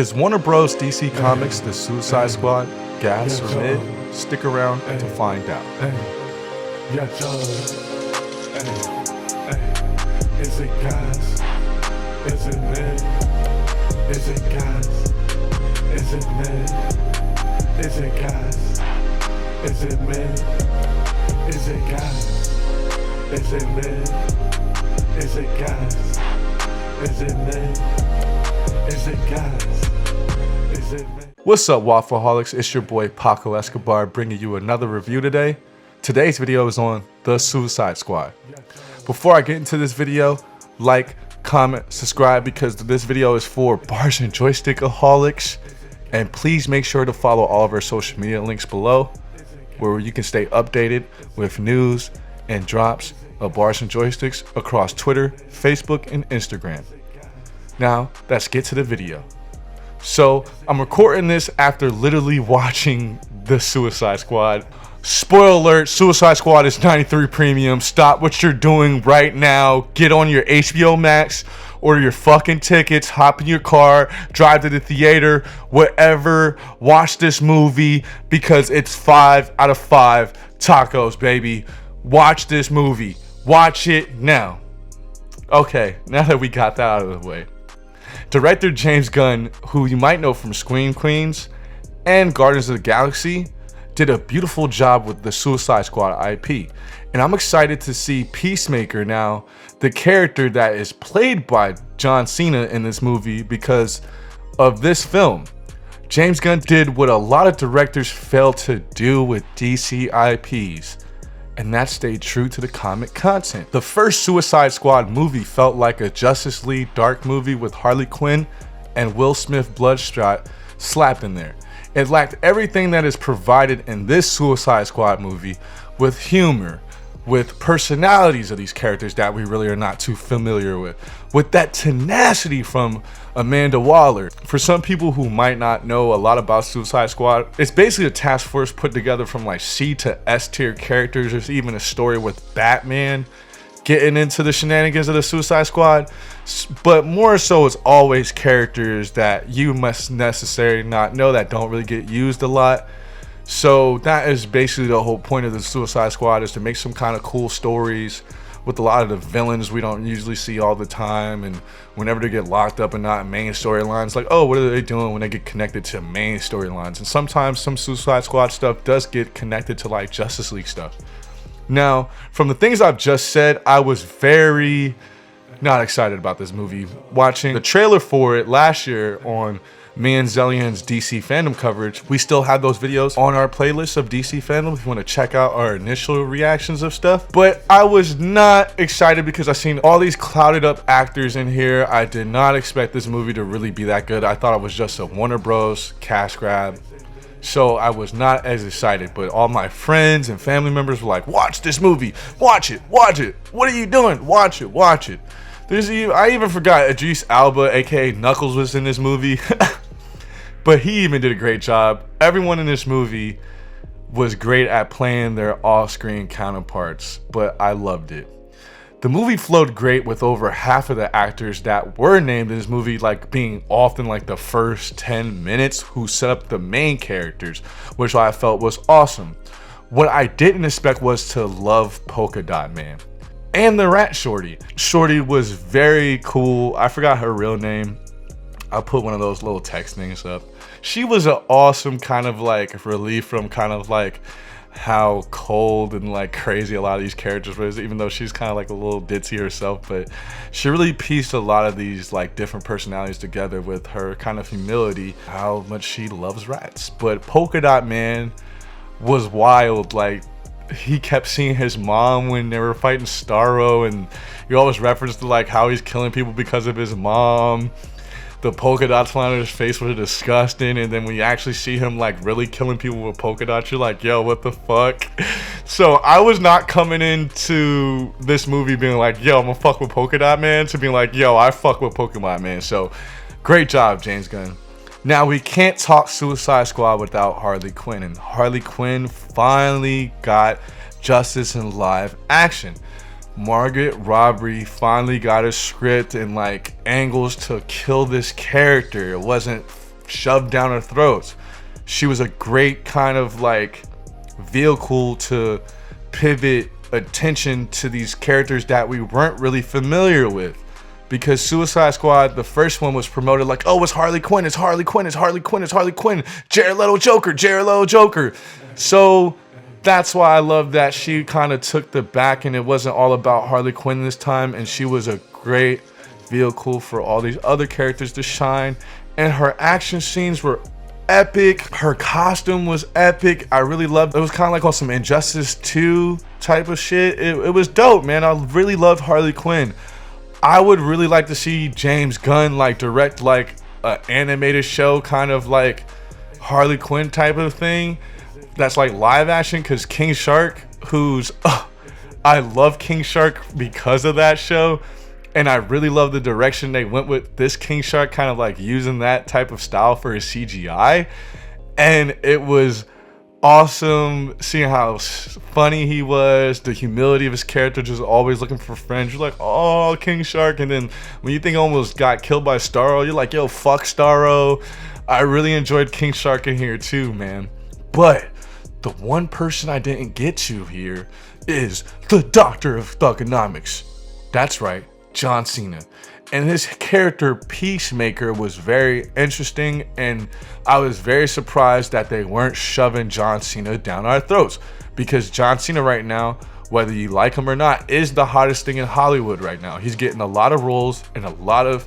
Is Warner Bros. DC Comics the Suicide Squad? Gas or mid? Stick around to find out. Is it gas? Is it mid? Is it gas? Is it mid? Is it gas? Is it mid? Is it gas? Is it mid? Is it gas? Is it mid? Is it gas? Is it mid? What's up, Waffleholics? It's your boy Paco Escobar bringing you another review today. Today's video is on The Suicide Squad. Before I get into this video, like, comment, subscribe, because this video is for Bars and Joystickaholics. And please make sure to follow all of our social media links below, where you can stay updated with news and drops of Bars and Joysticks across Twitter, Facebook, and Instagram. Now, let's get to the video. So, I'm recording this after literally watching The Suicide Squad. Spoiler alert, Suicide Squad is 93 premium. Stop what you're doing right now. Get on your HBO Max, order your fucking tickets, hop in your car, drive to the theater, whatever. Watch this movie because it's 5 out of 5 tacos, baby. Watch this movie. Watch it now. Okay, now that we got that out of the way. Director James Gunn, who you might know from Scream Queens and Guardians of the Galaxy, did a beautiful job with the Suicide Squad IP. And I'm excited to see Peacemaker now, the character that is played by John Cena in this movie, because of this film. James Gunn did what a lot of directors fail to do with DC IPs, and that stayed true to the comic content. The first Suicide Squad movie felt like a Justice League dark movie with Harley Quinn and Will Smith Bloodshot slapped in there. It lacked everything that is provided in this Suicide Squad movie, with humor, with personalities of these characters that we really are not too familiar with that tenacity from Amanda Waller. For some people who might not know a lot about Suicide Squad, it's basically a task force put together from like C to S tier characters. There's even a story with Batman getting into the shenanigans of the Suicide Squad, but more so it's always characters that you must necessarily not know, that don't really get used a lot. So that is basically the whole point of the Suicide Squad, is to make some kind of cool stories with a lot of the villains we don't usually see all the time, and whenever they get locked up and not main storylines, like, oh, what are they doing when they get connected to main storylines? And sometimes some Suicide Squad stuff does get connected to like Justice League stuff. Now, from the things I've just said, I was very not excited about this movie. Watching the trailer for it last year on me and Zillions DC fandom coverage, we still have those videos on our playlist of DC fandom if you want to check out our initial reactions of stuff. But I was not excited because I seen all these clouded up actors in here. I did not expect this movie to really be that good. I thought it was just a Warner Bros. Cash grab. So I was not as excited, but all my friends and family members were like, watch this movie, watch it, what are you doing, watch it. I even forgot Idris Elba, aka Knuckles, was in this movie. But he even did a great job. Everyone in this movie was great at playing their off-screen counterparts, but I loved it. The movie flowed great with over half of the actors that were named in this movie like being often like the first 10 minutes who set up the main characters, which I felt was awesome. What I didn't expect was to love Polka Dot Man and the Rat Shorty. Shorty was very cool. I forgot her real name. I'll put one of those little text things up. She was an awesome kind of like relief from kind of like how cold and like crazy a lot of these characters was, even though she's kind of like a little ditzy herself. But she really pieced a lot of these like different personalities together with her kind of humility, how much she loves rats. But Polka Dot Man was wild. Like, he kept seeing his mom when they were fighting Starro, and he always referenced to like how he's killing people because of his mom. The polka dots flying on his face were disgusting, and then when you actually see him like really killing people with polka dots, you're like, yo, what the fuck? So I was not coming into this movie being like, yo, I'm gonna fuck with Polka Dot Man, to being like, yo, I fuck with Polka Dot Man. So great job, James Gunn. Now, we can't talk Suicide Squad without Harley Quinn, and Harley Quinn finally got justice in live action. Margaret Robbie finally got a script and like angles to kill this character. It wasn't shoved down our throats. She was a great kind of like vehicle to pivot attention to these characters that we weren't really familiar with. Because Suicide Squad, the first one was promoted like, oh, it's Harley Quinn, it's Harley Quinn, it's Harley Quinn, it's Harley Quinn, Jared Leto Joker, Jared Leto Joker. So that's why I love that she kind of took the back and it wasn't all about Harley Quinn this time, and she was a great vehicle for all these other characters to shine. And her action scenes were epic. Her costume was epic. I really loved it. It was kind of like on some Injustice 2 type of shit. It was dope, man. I really loved Harley Quinn. I would really like to see James Gunn like direct like an animated show, kind of like Harley Quinn type of thing that's like live action, because King Shark, I love King Shark because of that show, and I really love the direction they went with this King Shark, kind of like using that type of style for his CGI, and it was awesome seeing how funny he was, the humility of his character, just always looking for friends. You're like, oh, King Shark. And then when you think he almost got killed by Starro, you're like, yo, fuck Starro. I really enjoyed King Shark in here too, man. But the one person I didn't get to here is the Doctor of Thugonomics. That's right, John Cena. And his character Peacemaker was very interesting, and I was very surprised that they weren't shoving John Cena down our throats, because John Cena right now, whether you like him or not, is the hottest thing in Hollywood right now. He's getting a lot of roles and a lot of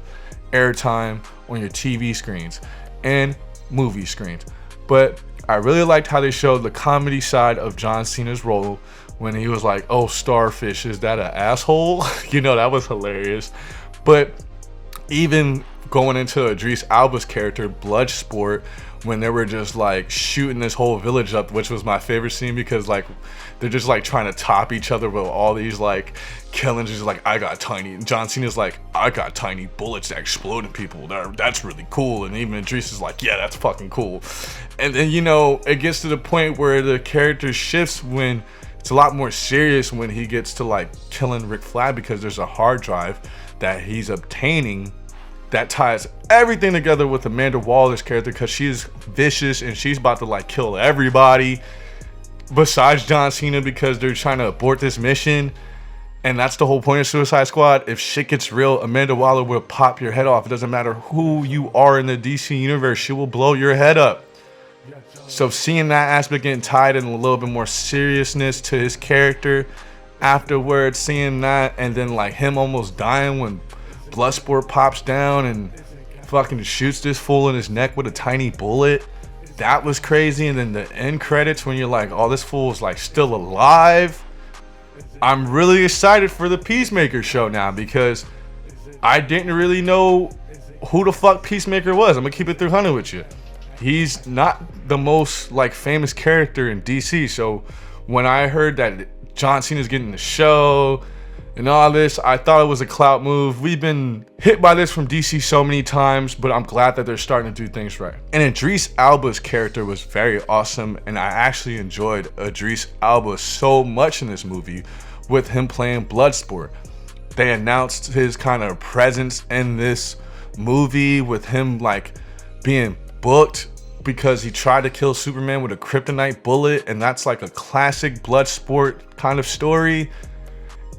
airtime on your TV screens and movie screens. But I really liked how they showed the comedy side of John Cena's role when he was like, oh, Starfish, is that an asshole? You know, that was hilarious. But even going into Idris Elba's character, Bloodsport, when they were just like shooting this whole village up, which was my favorite scene, because like they're just like trying to top each other with all these like killings. He's like, I got tiny. And John Cena's like, I got tiny bullets that explode in people. That's really cool. And even Idris is like, yeah, that's fucking cool. And then, you know, it gets to the point where the character shifts when it's a lot more serious when he gets to like killing Rick Flag, because there's a hard drive that he's obtaining that ties everything together with Amanda Waller's character, because she's vicious and she's about to like kill everybody besides John Cena, because they're trying to abort this mission. And that's the whole point of Suicide Squad. If shit gets real, Amanda Waller will pop your head off. It doesn't matter who you are in the DC universe, she will blow your head up. So seeing that aspect getting tied in a little bit more seriousness to his character afterwards, seeing that, and then like him almost dying when Bloodsport pops down and fucking shoots this fool in his neck with a tiny bullet, that was crazy. And then the end credits when you're like, oh, this fool is like still alive. I'm really excited for the Peacemaker show now, because I didn't really know who the fuck Peacemaker was. I'm gonna keep it 300 with you. He's not the most like famous character in DC, so when I heard that John Cena's getting the show and all this, I thought it was a clout move. We've been hit by this from DC so many times, but I'm glad that they're starting to do things right. And Idris Elba's character was very awesome, and I actually enjoyed Idris Elba so much in this movie with him playing Bloodsport. They announced his kind of presence in this movie with him like being booked because he tried to kill Superman with a kryptonite bullet, and that's like a classic Bloodsport kind of story.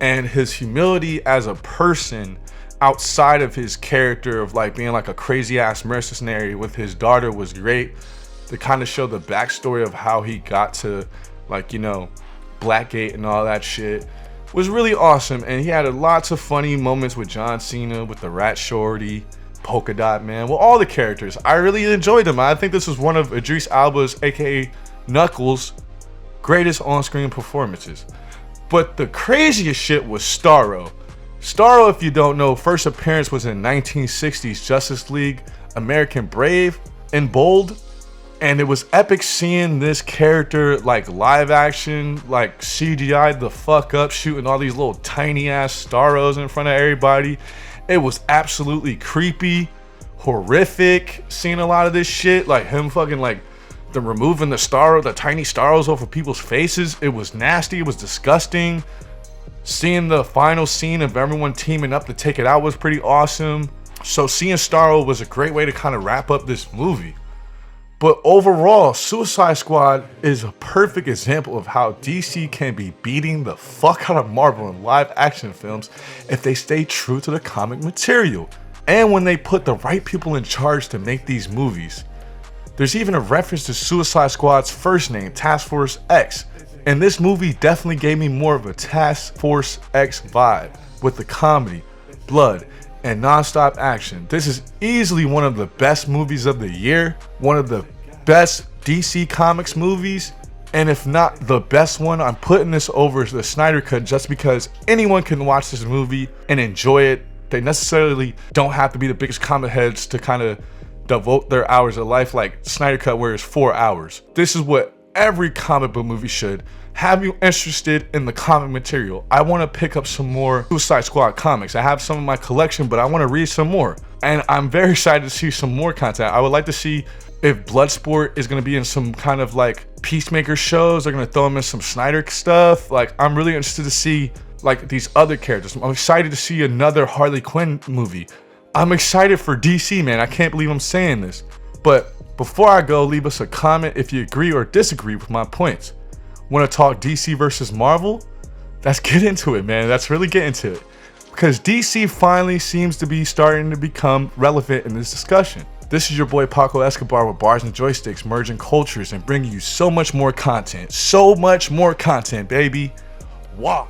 And his humility as a person outside of his character of like being like a crazy ass mercenary with his daughter was great. To kind of show the backstory of how he got to like, you know, Blackgate and all that shit was really awesome. And he had lots of funny moments with John Cena, with the Rat Shorty, Polka Dot Man, well, all the characters. I really enjoyed them. I think this was one of Idris Elba's, aka Knuckles, greatest on-screen performances. But the craziest shit was Starro. Starro, if you don't know, first appearance was in 1960s Justice League, American Brave, and Bold. And it was epic seeing this character like live action, like CGI the fuck up, shooting all these little tiny ass Starros in front of everybody. It was absolutely creepy, horrific, seeing a lot of this shit, like him fucking like the removing the tiny Starros off of people's faces. It was nasty, it was disgusting. Seeing the final scene of everyone teaming up to take it out was pretty awesome. So seeing Starro was a great way to kind of wrap up this movie. But overall, Suicide Squad is a perfect example of how DC can be beating the fuck out of Marvel in live action films if they stay true to the comic material, and when they put the right people in charge to make these movies. There's even a reference to Suicide Squad's first name, Task Force X, and this movie definitely gave me more of a Task Force X vibe with the comedy, blood, and non-stop action. This is easily one of the best movies of the year, one of the best DC Comics movies, and if not the best one, I'm putting this over the Snyder Cut just because anyone can watch this movie and enjoy it. They necessarily don't have to be the biggest comic heads to kind of devote their hours of life like Snyder Cut, where it's 4 hours. This is what every comic book movie should have you interested in the comic material. I want to pick up some more Suicide Squad comics. I have some in my collection, but I want to read some more. And I'm very excited to see some more content. I would like to see if Bloodsport is going to be in some kind of like Peacemaker shows. They're going to throw him in some Snyder stuff. Like, I'm really interested to see like these other characters. I'm excited to see another Harley Quinn movie. I'm excited for DC, man. I can't believe I'm saying this. But before I go, leave us a comment if you agree or disagree with my points. Want to talk DC versus Marvel? Let's get into it, man. Let's really get into it. Because DC finally seems to be starting to become relevant in this discussion. This is your boy Paco Escobar with Bars and Joysticks, merging cultures and bringing you so much more content. So much more content, baby. Wow.